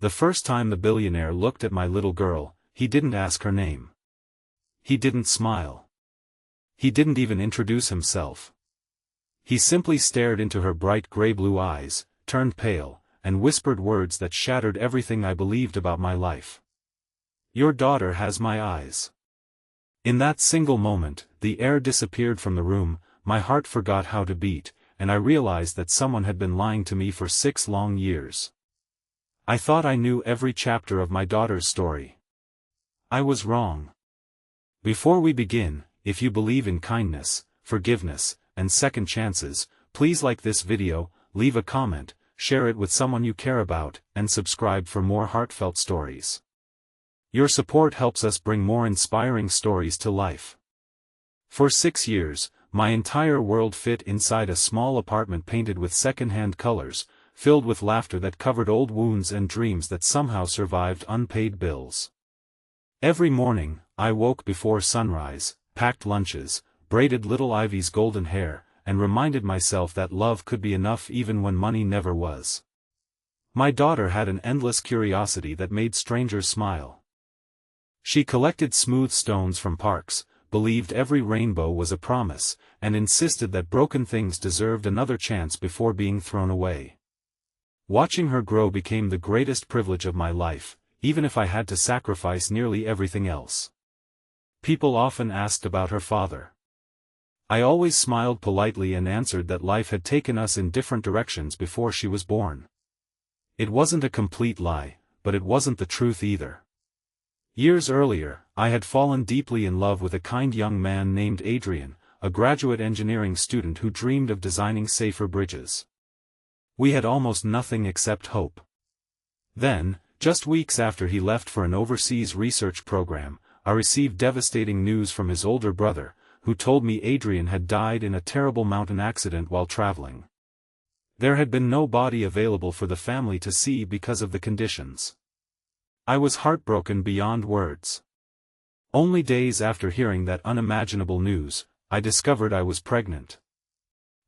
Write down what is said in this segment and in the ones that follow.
The first time the billionaire looked at my little girl, he didn't ask her name. He didn't smile. He didn't even introduce himself. He simply stared into her bright gray-blue eyes, turned pale, and whispered words that shattered everything I believed about my life. "Your daughter has my eyes." In that single moment, the air disappeared from the room, my heart forgot how to beat, and I realized that someone had been lying to me for 6 long years. I thought I knew every chapter of my daughter's story. I was wrong. Before we begin, if you believe in kindness, forgiveness, and second chances, please like this video, leave a comment, share it with someone you care about, and subscribe for more heartfelt stories. Your support helps us bring more inspiring stories to life. For 6 years, my entire world fit inside a small apartment painted with second-hand colors, filled with laughter that covered old wounds and dreams that somehow survived unpaid bills. Every morning, I woke before sunrise, packed lunches, braided little Ivy's golden hair, and reminded myself that love could be enough even when money never was. My daughter had an endless curiosity that made strangers smile. She collected smooth stones from parks, believed every rainbow was a promise, and insisted that broken things deserved another chance before being thrown away. Watching her grow became the greatest privilege of my life, even if I had to sacrifice nearly everything else. People often asked about her father. I always smiled politely and answered that life had taken us in different directions before she was born. It wasn't a complete lie, but it wasn't the truth either. Years earlier, I had fallen deeply in love with a kind young man named Adrian, a graduate engineering student who dreamed of designing safer bridges. We had almost nothing except hope. Then, just weeks after he left for an overseas research program, I received devastating news from his older brother, who told me Adrian had died in a terrible mountain accident while traveling. There had been no body available for the family to see because of the conditions. I was heartbroken beyond words. Only days after hearing that unimaginable news, I discovered I was pregnant.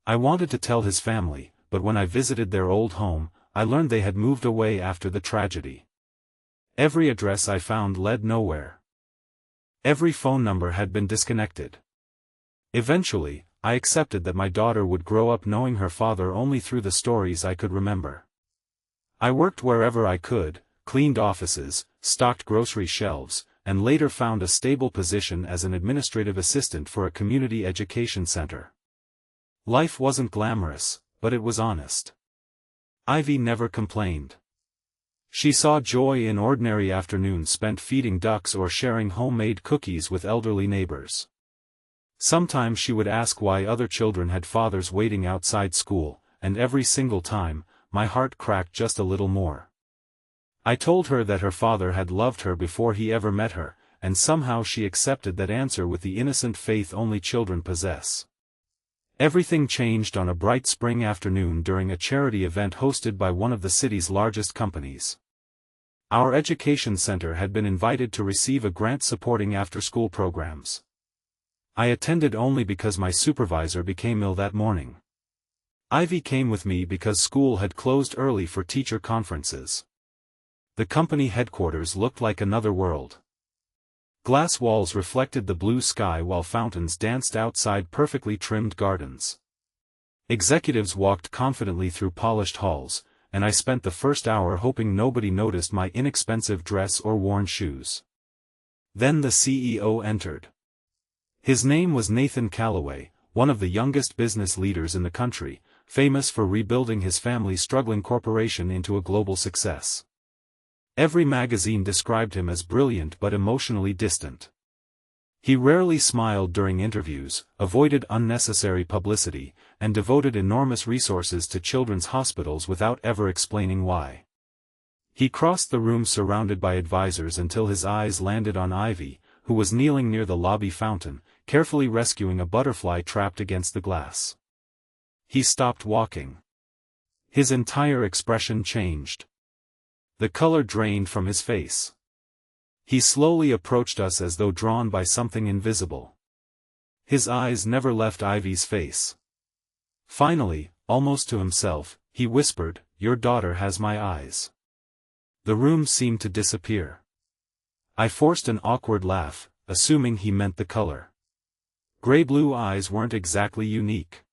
I wanted to tell his family, but when I visited their old home, I learned they had moved away after the tragedy. Every address I found led nowhere. Every phone number had been disconnected. Eventually, I accepted that my daughter would grow up knowing her father only through the stories I could remember. I worked wherever I could, cleaned offices, stocked grocery shelves, and later found a stable position as an administrative assistant for a community education center. Life wasn't glamorous, but it was honest. Ivy never complained. She saw joy in ordinary afternoons spent feeding ducks or sharing homemade cookies with elderly neighbors. Sometimes she would ask why other children had fathers waiting outside school, and every single time, my heart cracked just a little more. I told her that her father had loved her before he ever met her, and somehow she accepted that answer with the innocent faith only children possess. Everything changed on a bright spring afternoon during a charity event hosted by one of the city's largest companies. Our education center had been invited to receive a grant supporting after-school programs. I attended only because my supervisor became ill that morning. Ivy came with me because school had closed early for teacher conferences. The company headquarters looked like another world. Glass walls reflected the blue sky while fountains danced outside perfectly trimmed gardens. Executives walked confidently through polished halls, and I spent the first hour hoping nobody noticed my inexpensive dress or worn shoes. Then the CEO entered. His name was Nathan Calloway, one of the youngest business leaders in the country, famous for rebuilding his family's struggling corporation into a global success. Every magazine described him as brilliant but emotionally distant. He rarely smiled during interviews, avoided unnecessary publicity, and devoted enormous resources to children's hospitals without ever explaining why. He crossed the room surrounded by advisors until his eyes landed on Ivy, who was kneeling near the lobby fountain, carefully rescuing a butterfly trapped against the glass. He stopped walking. His entire expression changed. The color drained from his face. He slowly approached us as though drawn by something invisible. His eyes never left Ivy's face. Finally, almost to himself, he whispered, "Your daughter has my eyes." The room seemed to disappear. I forced an awkward laugh, assuming he meant the color. Gray-blue eyes weren't exactly unique.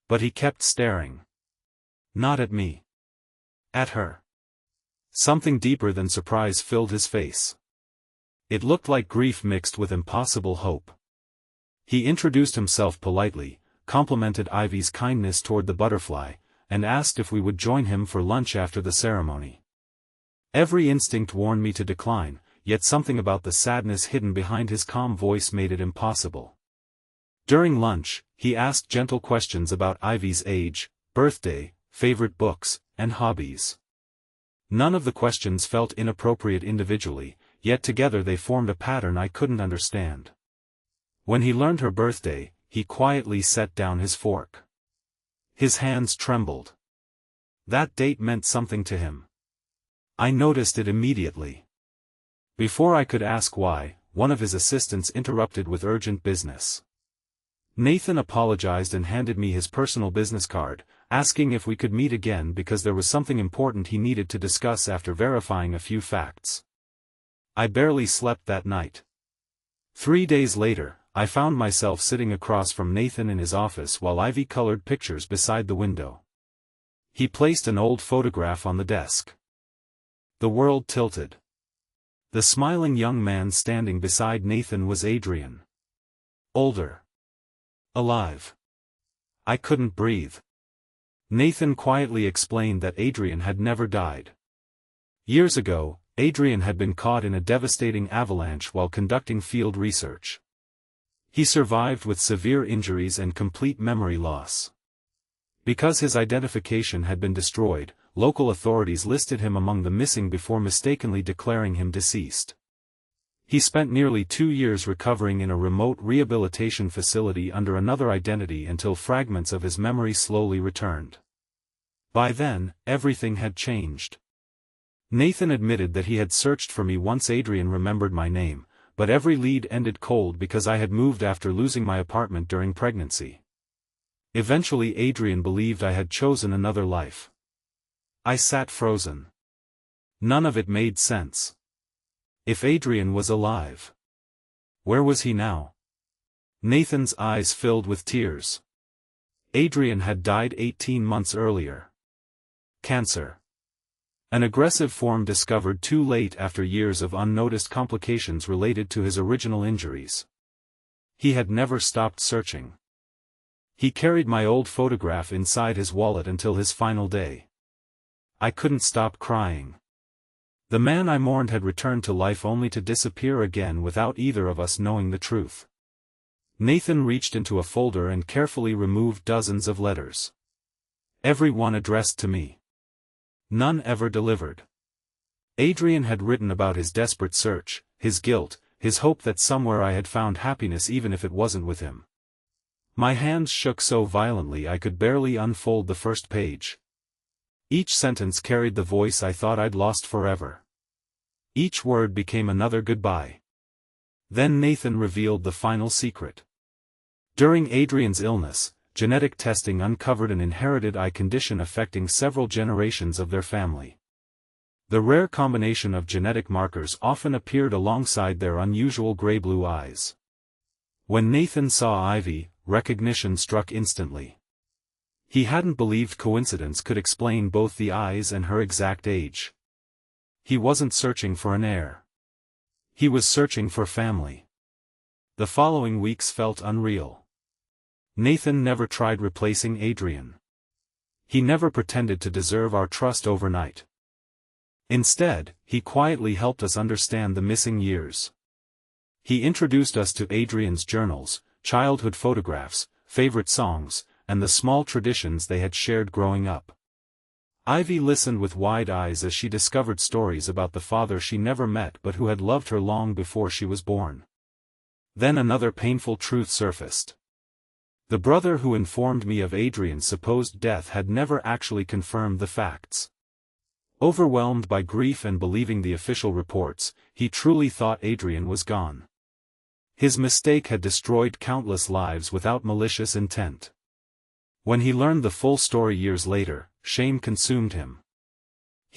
But he kept staring. Not at me. At her. Something deeper than surprise filled his face. It looked like grief mixed with impossible hope. He introduced himself politely, complimented Ivy's kindness toward the butterfly, and asked if we would join him for lunch after the ceremony. Every instinct warned me to decline, yet something about the sadness hidden behind his calm voice made it impossible. During lunch, he asked gentle questions about Ivy's age, birthday, favorite books, and hobbies. None of the questions felt inappropriate individually, yet together they formed a pattern I couldn't understand. When he learned her birthday, he quietly set down his fork. His hands trembled. That date meant something to him. I noticed it immediately. Before I could ask why, one of his assistants interrupted with urgent business. Nathan apologized and handed me his personal business card, asking if we could meet again because there was something important he needed to discuss after verifying a few facts. I barely slept that night. 3 days later, I found myself sitting across from Nathan in his office while Ivy colored pictures beside the window. He placed an old photograph on the desk. The world tilted. The smiling young man standing beside Nathan was Adrian. Older. Alive. I couldn't breathe. Nathan quietly explained that Adrian had never died. Years ago, Adrian had been caught in a devastating avalanche while conducting field research. He survived with severe injuries and complete memory loss. Because his identification had been destroyed, local authorities listed him among the missing before mistakenly declaring him deceased. He spent nearly 2 years recovering in a remote rehabilitation facility under another identity until fragments of his memory slowly returned. By then, everything had changed. Nathan admitted that he had searched for me once Adrian remembered my name, but every lead ended cold because I had moved after losing my apartment during pregnancy. Eventually Adrian believed I had chosen another life. I sat frozen. None of it made sense. If Adrian was alive, where was he now? Nathan's eyes filled with tears. Adrian had died 18 months earlier. Cancer. An aggressive form discovered too late after years of unnoticed complications related to his original injuries. He had never stopped searching. He carried my old photograph inside his wallet until his final day. I couldn't stop crying. The man I mourned had returned to life only to disappear again without either of us knowing the truth. Nathan reached into a folder and carefully removed dozens of letters. Every one addressed to me. None ever delivered. Adrian had written about his desperate search, his guilt, his hope that somewhere I had found happiness even if it wasn't with him. My hands shook so violently I could barely unfold the first page. Each sentence carried the voice I thought I'd lost forever. Each word became another goodbye. Then Nathan revealed the final secret. During Adrian's illness, genetic testing uncovered an inherited eye condition affecting several generations of their family. The rare combination of genetic markers often appeared alongside their unusual gray-blue eyes. When Nathan saw Ivy, recognition struck instantly. He hadn't believed coincidence could explain both the eyes and her exact age. He wasn't searching for an heir. He was searching for family. The following weeks felt unreal. Nathan never tried replacing Adrian. He never pretended to deserve our trust overnight. Instead, he quietly helped us understand the missing years. He introduced us to Adrian's journals, childhood photographs, favorite songs, and the small traditions they had shared growing up. Ivy listened with wide eyes as she discovered stories about the father she never met but who had loved her long before she was born. Then another painful truth surfaced. The brother who informed me of Adrian's supposed death had never actually confirmed the facts. Overwhelmed by grief and believing the official reports, he truly thought Adrian was gone. His mistake had destroyed countless lives without malicious intent. When he learned the full story years later, shame consumed him.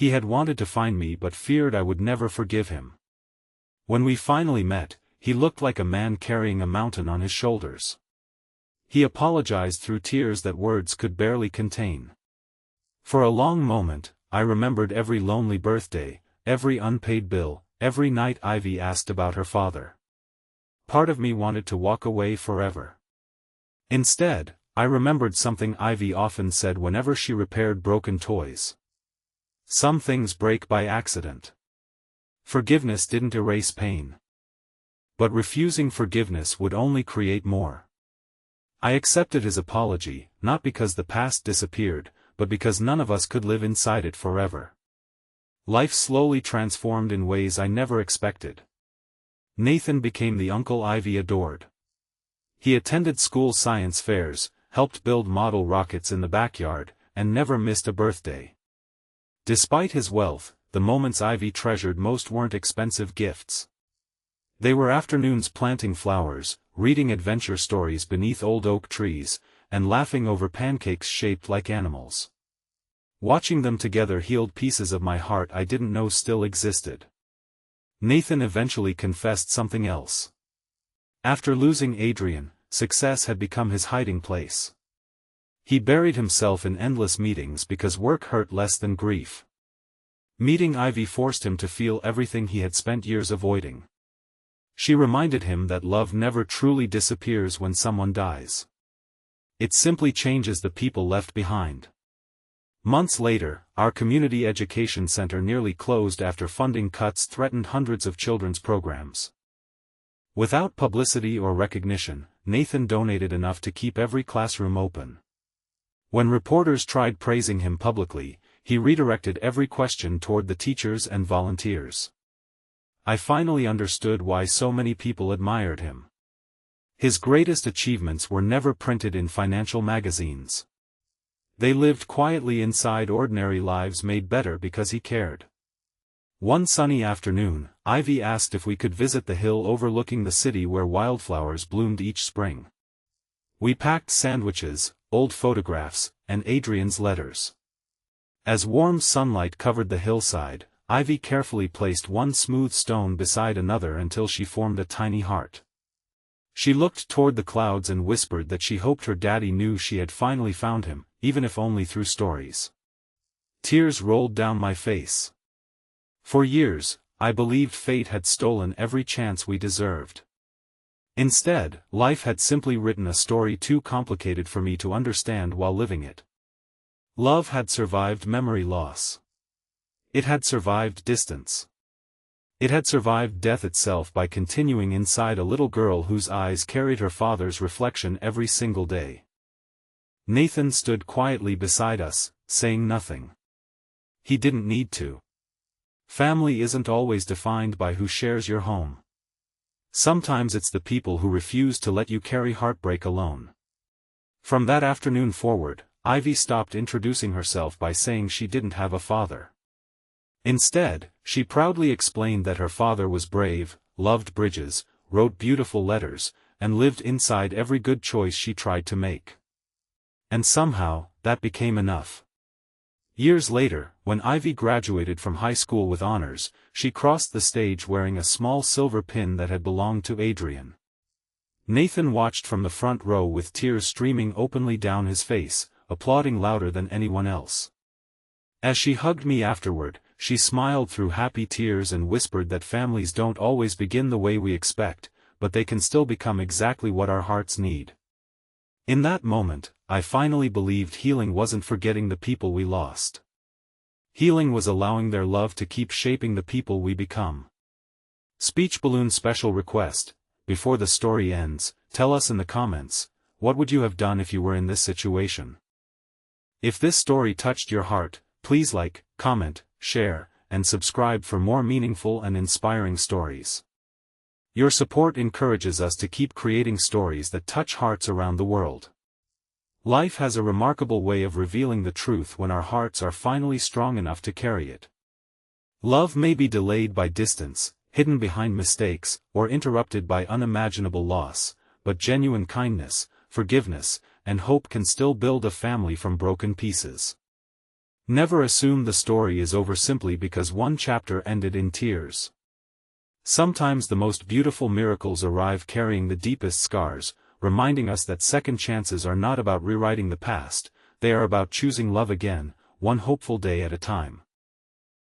He had wanted to find me but feared I would never forgive him. When we finally met, he looked like a man carrying a mountain on his shoulders. He apologized through tears that words could barely contain. For a long moment, I remembered every lonely birthday, every unpaid bill, every night Ivy asked about her father. Part of me wanted to walk away forever. Instead, I remembered something Ivy often said whenever she repaired broken toys. Some things break by accident. Forgiveness didn't erase pain. But refusing forgiveness would only create more. I accepted his apology, not because the past disappeared, but because none of us could live inside it forever. Life slowly transformed in ways I never expected. Nathan became the uncle Ivy adored. He attended school science fairs, helped build model rockets in the backyard, and never missed a birthday. Despite his wealth, the moments Ivy treasured most weren't expensive gifts. They were afternoons planting flowers, reading adventure stories beneath old oak trees, and laughing over pancakes shaped like animals. Watching them together healed pieces of my heart I didn't know still existed. Nathan eventually confessed something else. After losing Adrian, success had become his hiding place. He buried himself in endless meetings because work hurt less than grief. Meeting Ivy forced him to feel everything he had spent years avoiding. She reminded him that love never truly disappears when someone dies. It simply changes the people left behind. Months later, our community education center nearly closed after funding cuts threatened hundreds of children's programs. Without publicity or recognition, Nathan donated enough to keep every classroom open. When reporters tried praising him publicly, he redirected every question toward the teachers and volunteers. I finally understood why so many people admired him. His greatest achievements were never printed in financial magazines. They lived quietly inside ordinary lives made better because he cared. One sunny afternoon, Ivy asked if we could visit the hill overlooking the city where wildflowers bloomed each spring. We packed sandwiches, old photographs, and Adrian's letters. As warm sunlight covered the hillside, Ivy carefully placed one smooth stone beside another until she formed a tiny heart. She looked toward the clouds and whispered that she hoped her daddy knew she had finally found him, even if only through stories. Tears rolled down my face. For years, I believed fate had stolen every chance we deserved. Instead, life had simply written a story too complicated for me to understand while living it. Love had survived memory loss. It had survived distance. It had survived death itself by continuing inside a little girl whose eyes carried her father's reflection every single day. Nathan stood quietly beside us, saying nothing. He didn't need to. Family isn't always defined by who shares your home. Sometimes it's the people who refuse to let you carry heartbreak alone. From that afternoon forward, Ivy stopped introducing herself by saying she didn't have a father. Instead, she proudly explained that her father was brave, loved bridges, wrote beautiful letters, and lived inside every good choice she tried to make. And somehow, that became enough. Years later, when Ivy graduated from high school with honors, she crossed the stage wearing a small silver pin that had belonged to Adrian. Nathan watched from the front row with tears streaming openly down his face, applauding louder than anyone else. As she hugged me afterward, she smiled through happy tears and whispered that families don't always begin the way we expect, but they can still become exactly what our hearts need. In that moment, I finally believed healing wasn't forgetting the people we lost. Healing was allowing their love to keep shaping the people we become. Speech Balloon special request: before the story ends, tell us in the comments, what would you have done if you were in this situation? If this story touched your heart, please like, comment, share, and subscribe for more meaningful and inspiring stories. Your support encourages us to keep creating stories that touch hearts around the world. Life has a remarkable way of revealing the truth when our hearts are finally strong enough to carry it. Love may be delayed by distance, hidden behind mistakes, or interrupted by unimaginable loss, but genuine kindness, forgiveness, and hope can still build a family from broken pieces. Never assume the story is over simply because one chapter ended in tears. Sometimes the most beautiful miracles arrive carrying the deepest scars, reminding us that second chances are not about rewriting the past, they are about choosing love again, one hopeful day at a time.